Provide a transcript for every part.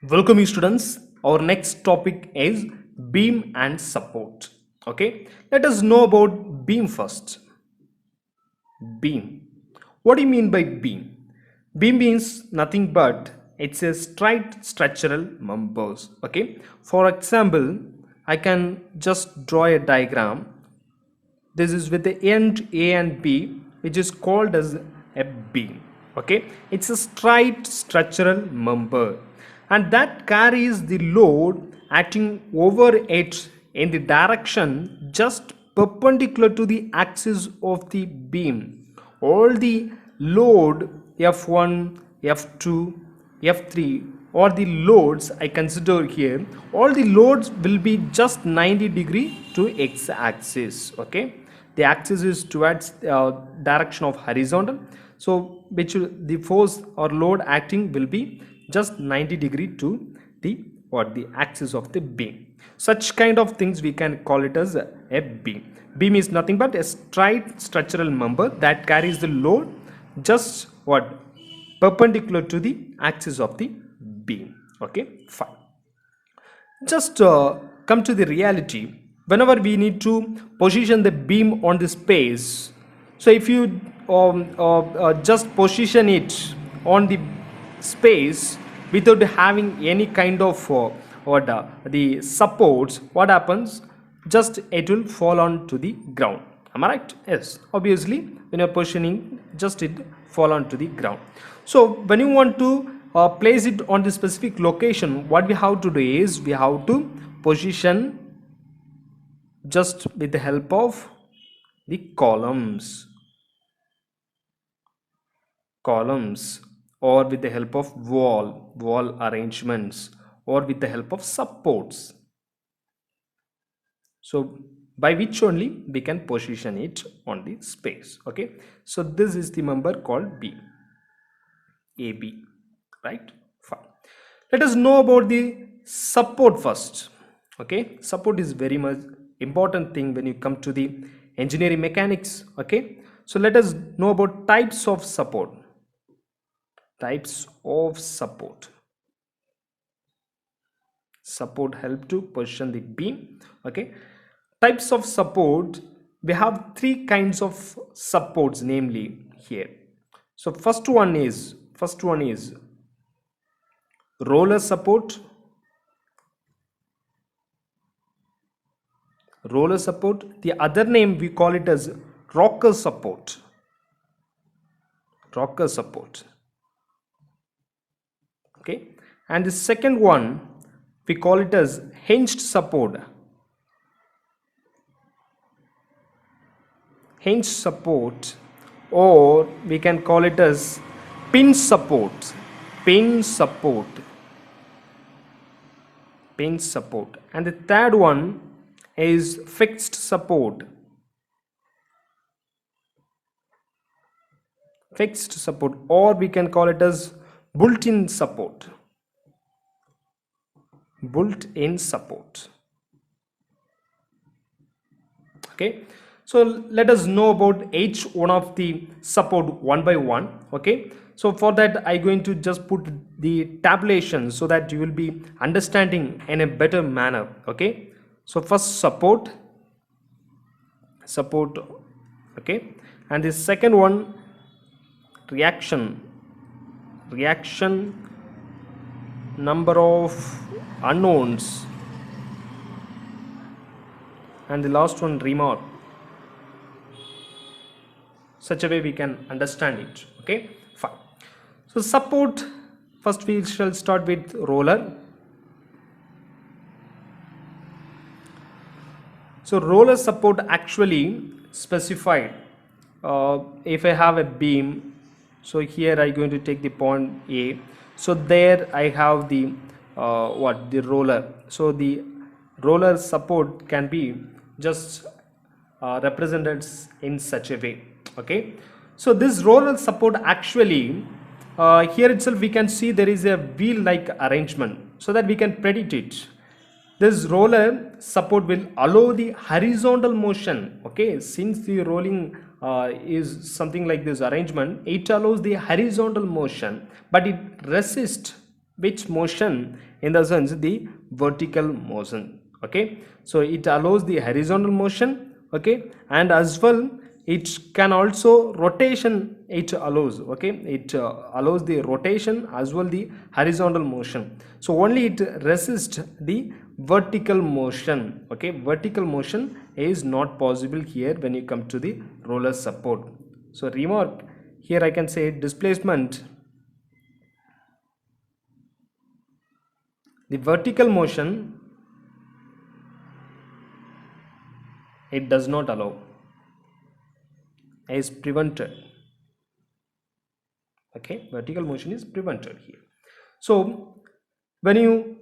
Welcome you students. Our next topic is beam and support. Okay, let us know about beam first. Beam. What do you mean by beam? Beam means nothing but it's a straight structural members. Okay, for example, I can just draw a diagram. This is with the end A and B, which is called as a beam. Okay, it's a straight structural member and that carries the load acting over it in the direction just perpendicular to the axis of the beam. All the load F1, F2, F3 or the loads I consider here, all the loads will be just 90 degree to x axis. Okay, the axis is towards direction of horizontal, so the force or load acting will be just 90 degree to the axis of the beam. Such kind of things we can call it as a beam. Beam is nothing but a straight structural member that carries the load just perpendicular to the axis of the beam. Okay, fine. Just come to the reality. Whenever we need to position the beam on the space, so if you just position it on the space without having any kind of the supports, what happens? Just it will fall on to the ground. Am I right? Yes, obviously when you're positioning, just it fall on to the ground. So when you want to place it on the specific location, what we have to do is we have to position just with the help of the columns, or with the help of wall arrangements, or with the help of supports, so by which only we can position it on the space. Okay, so this is the member called beam, AB, right? Fine. Let us know about the support first. Okay, support is very much important thing when you come to the engineering mechanics. Okay, so let us know about types of support. Support help to position the beam. Okay, types of support, we have three kinds of supports namely here. So first one is roller support. The other name we call it as rocker support. Okay, and the second one we call it as hinged support. Or we can call it as pin support. And the third one is fixed support. Or we can call it as built-in support. Okay, so let us know about each one of the support one by one. Okay, so for that I going to just put the tabulation so that you will be understanding in a better manner. Okay, so first support. Okay, and the second one reaction, number of unknowns, and the last one remark. Such a way we can understand it. Okay, fine. So support, first we shall start with roller. So roller support actually specified, if I have a beam, so here I going to take the point A, so there I have the the roller. So the roller support can be just represented in such a way. Okay, so this roller support actually, here itself we can see there is a wheel like arrangement so that we can predict it. This roller support will allow the horizontal motion. Okay, since the rolling is something like this arrangement, it allows the horizontal motion, but it resists which motion? In the sense the vertical motion. Okay, so it allows the horizontal motion. Okay, and as well it can also rotation, it allows. Okay, it allows the rotation as well the horizontal motion. So only it resists the vertical motion. Okay, vertical motion is not possible here when you come to the roller support. So remark here, I can say displacement, the vertical motion it does not allow, is prevented. Okay, vertical motion is prevented here. So when you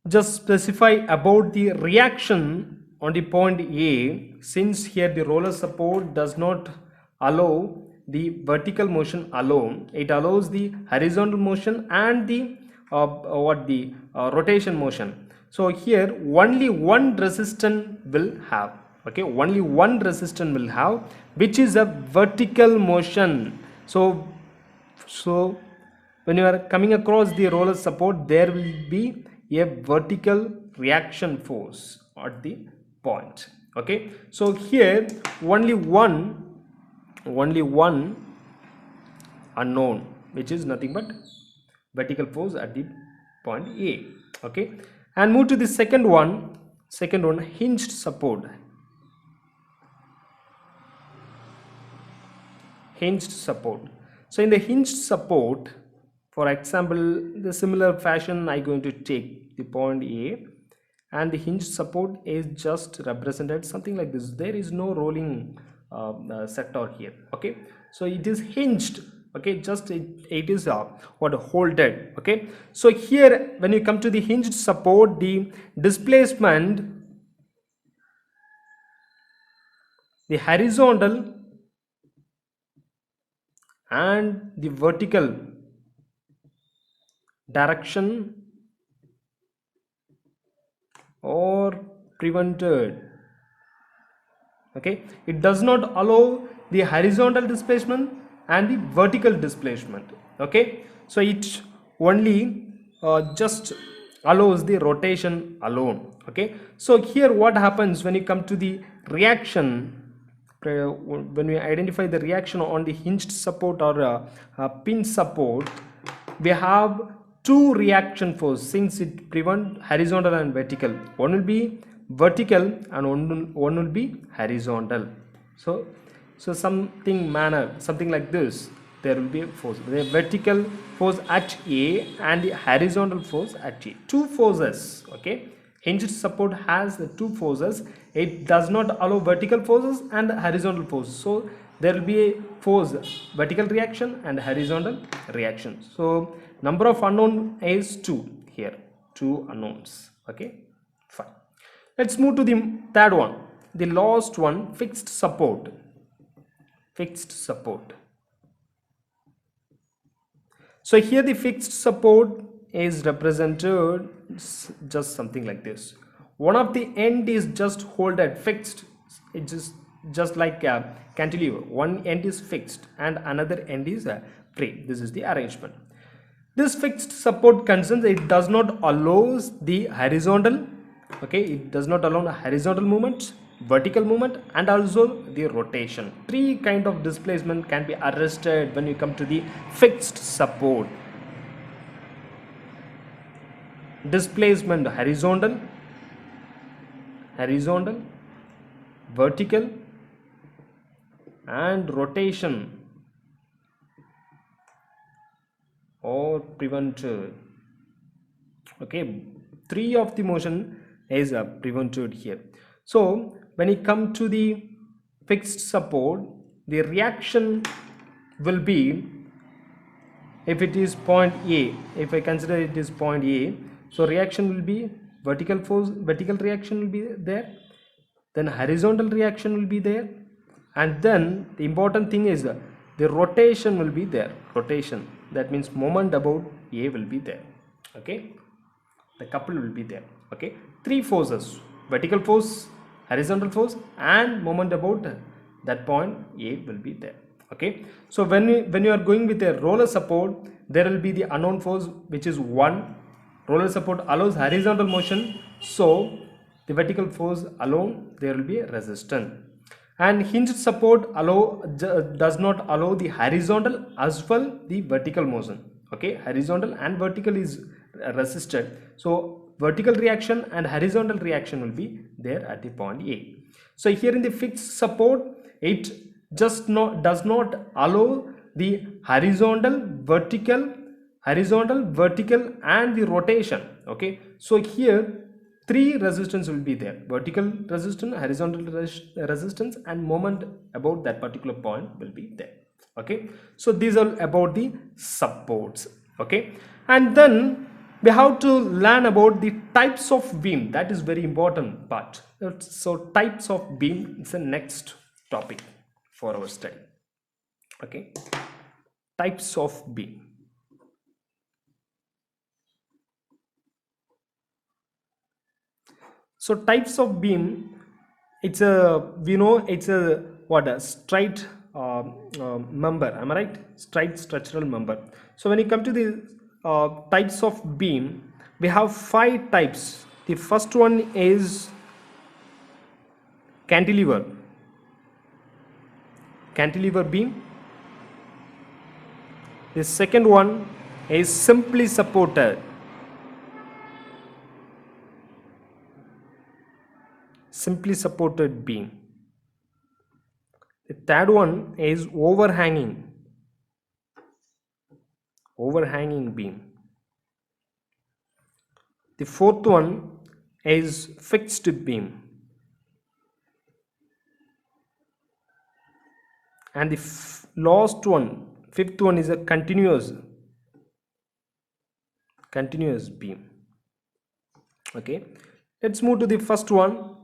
just specify about the reaction on the point A, since here the roller support does not allow the vertical motion alone, it allows the horizontal motion and the rotation motion. So here only one resistance will have. Okay, only one resistance will have, which is a vertical motion. So when you are coming across the roller support, there will be a vertical reaction force at the point. Okay, so here only one unknown, which is nothing but vertical force at the point A. Okay, and move to the second one, hinged support. So in the hinged support, for example, the similar fashion I going to take the point A, and the hinged support is just represented something like this. There is no rolling sector here. Okay, so it is hinged. Okay, just it is what holded. Okay, so here when you come to the hinged support, the displacement, the horizontal and the vertical direction or prevented. Okay, it does not allow the horizontal displacement and the vertical displacement. Okay, so it only just allows the rotation alone. Okay, so here what happens when you come to the reaction, when we identify the reaction on the hinged support or pin support, we have two reaction force, since it prevent horizontal and vertical. One will be vertical and one will be horizontal. So something like this, there will be a force, the vertical force at A and the horizontal force at A, two forces. Okay, hinged support has the two forces. It does not allow vertical forces and horizontal forces. So there will be a force, vertical reaction and horizontal reaction. So number of unknown is 2 here, 2 unknowns. Okay, fine. Let's move to the third one, the last one, fixed support. So here the fixed support is represented just something like this. One of the end is just holded fixed. It is just like a cantilever. One end is fixed and another end is free. This is the arrangement. This fixed support concerns, it does not allow the horizontal. Okay, it does not allow the horizontal movement, vertical movement and also the rotation. Three kind of displacement can be arrested when you come to the fixed support. Displacement horizontal, vertical and rotation or prevented. Okay, three of the motion is prevented here. So when you come to the fixed support, the reaction will be, if it is point A, if I consider it is point A, so reaction will be vertical force, vertical reaction will be there, then horizontal reaction will be there, and then the important thing is the rotation will be there. Rotation, that means moment about A will be there. Okay, the couple will be there. Okay, three forces, vertical force, horizontal force and moment about that point A will be there. Okay, so when you are going with a roller support, there will be the unknown force, which is 1. Roller support allows horizontal motion, so the vertical force alone, there will be a resistance. And hinged support does not allow the horizontal as well the vertical motion. Okay, horizontal and vertical is resisted, so vertical reaction and horizontal reaction will be there at the point A. So here in the fixed support, it just does not allow the horizontal, vertical and the rotation. Okay, so here 3 resistance will be there: vertical resistance, horizontal resistance, and moment about that particular point will be there. Okay, so these are about the supports. Okay, and then we have to learn about the types of beam. That is very important part. So types of beam is the next topic for our study. Okay, types of beam. So types of beam, it's a, we know it's a what, a straight member, am I right? Straight structural member. So when you come to the types of beam, we have 5 types. The first one is cantilever beam. The second one is simply supported beam. The third one is overhanging beam. The fourth one is fixed beam. And the last one, fifth one, is a continuous beam. Okay, let's move to the first one,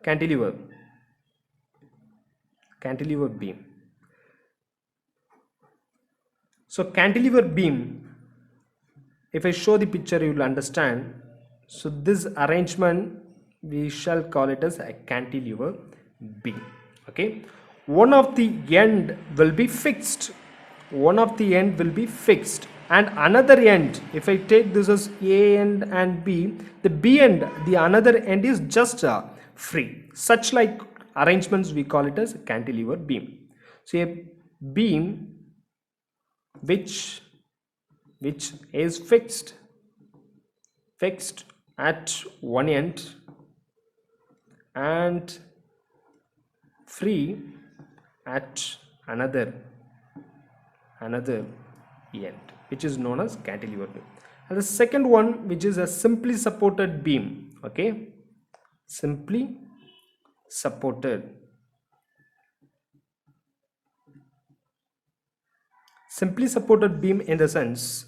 cantilever beam. So cantilever beam, if I show the picture, you will understand. So this arrangement, we shall call it as a cantilever beam. Okay, one of the end will be fixed, and another end, if I take this as A end and B, the B end, the another end is just free. Such like arrangements, we call it as cantilever beam. So a beam which is fixed at one end and free at another end, which is known as cantilever beam. And the second one, which is a simply supported beam. Okay, simply supported beam in the sense,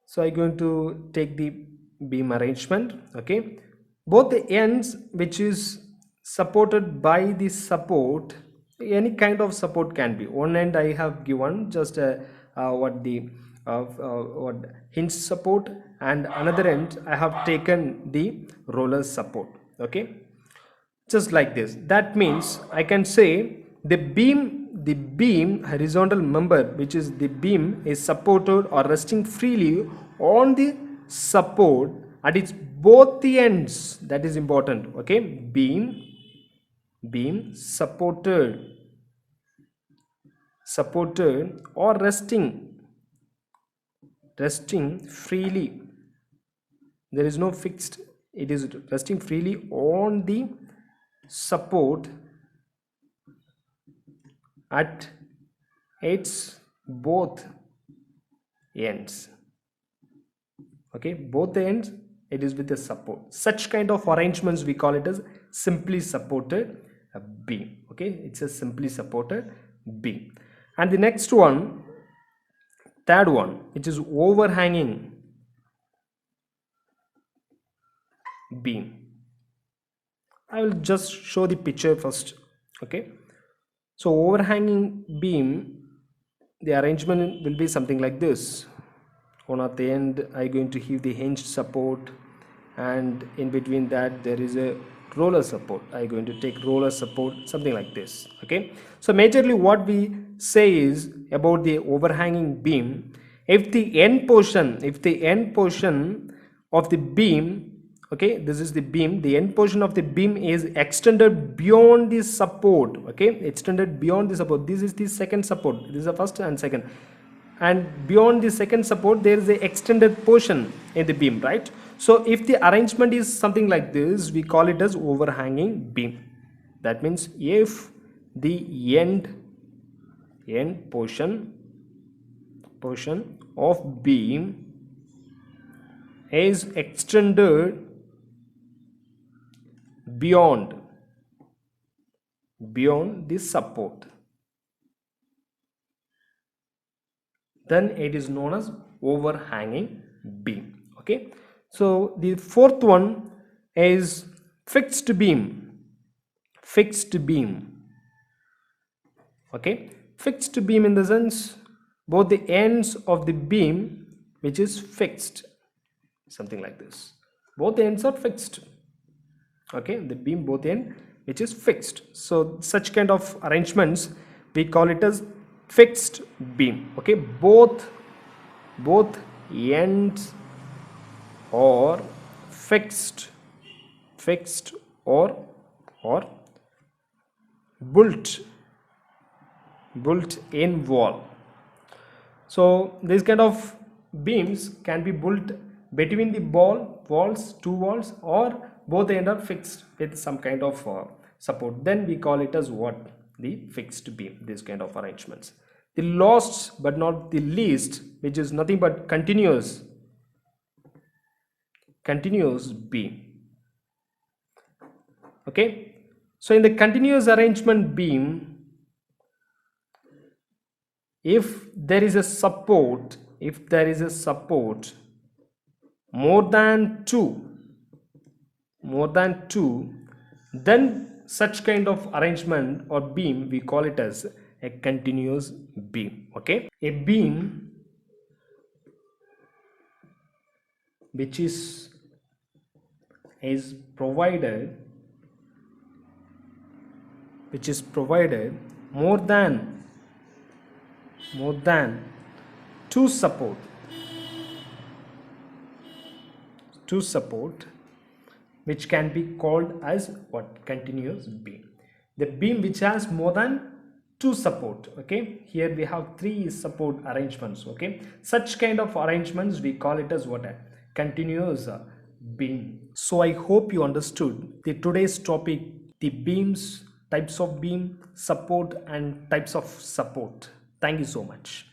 so I'm going to take the beam arrangement. Okay, both the ends which is supported by the support, any kind of support can be. One end I have given just what hinge support, and another end I have taken the roller support. Okay, just like this. That means I can say the beam horizontal member, which is the beam, is supported or resting freely on the support at its both the ends. That is important. Okay, beam supported or resting freely. There is no fixed, it is resting freely on the support at its both ends. Okay, both the ends, it is with the support. Such kind of arrangements, we call it as simply supported beam. Okay, it's a simply supported beam. And the next one, third one, which is overhanging beam. I will just show the picture first. Okay, so overhanging beam, the arrangement will be something like this. On at the end, I'm going to give the hinge support, and in between that there is a roller support. I'm going to take roller support, something like this. Okay, so majorly what we say is about the overhanging beam. If the end portion of the beam, okay, this is the beam, the end portion of the beam is extended beyond the support. Okay, extended beyond the support. This is the second support, this is the first and second, and beyond the second support there is a extended portion in the beam, right? So if the arrangement is something like this, we call it as overhanging beam. That means if the end portion of beam is extended beyond the support, then it is known as overhanging beam. Okay, so the fourth one is fixed beam. Okay, fixed beam in the sense both the ends of the beam which is fixed, something like this, both the ends are fixed. Okay, the beam both end which is fixed, so such kind of arrangements we call it as fixed beam. Okay, both ends or fixed or built in wall. So these kind of beams can be built between the two walls, or both end are fixed with some kind of support. Then we call it as what? The fixed beam. These kind of arrangements. The last but not the least, which is nothing but continuous beam. Okay, so in the continuous arrangement beam, if there is a support more than two, then such kind of arrangement or beam we call it as a continuous beam. Okay, a beam which is provided more than two support, which can be called as what? Continuous beam. The beam which has more than two support. Okay, here we have three support arrangements. Okay, such kind of arrangements we call it as what? A continuous beam. So I hope you understood the today's topic, the beams, types of beam, support and types of support. Thank you so much.